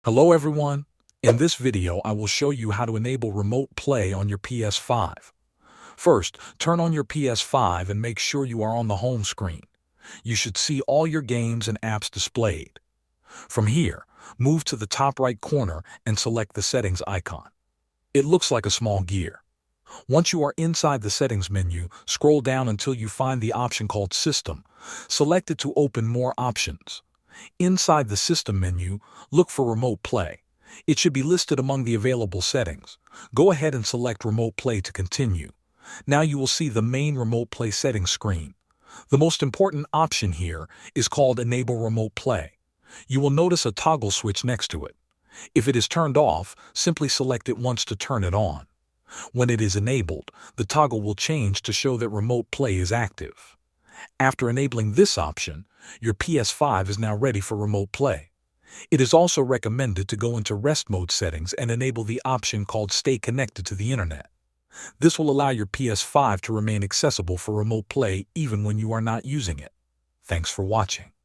Hello everyone. In this video, I will show you how to enable remote play on your PS5. First, turn on your PS5 and make sure you are on the home screen. You should see all your games and apps displayed. From here, move to the top right corner and select the settings icon. It looks like a small gear. Once you are inside the settings menu, scroll down until you find the option called System. Select it to open more options. Inside the System menu, look for Remote Play. It should be listed among the available settings. Go ahead and select Remote Play to continue. Now you will see the main Remote Play settings screen. The most important option here is called Enable Remote Play. You will notice a toggle switch next to it. If it is turned off, simply select it once to turn it on. When it is enabled, the toggle will change to show that Remote Play is active. After enabling this option, your PS5 is now ready for remote play. It is also recommended to go into rest mode settings and enable the option called Stay Connected to the Internet. This will allow your PS5 to remain accessible for remote play even when you are not using it. Thanks for watching.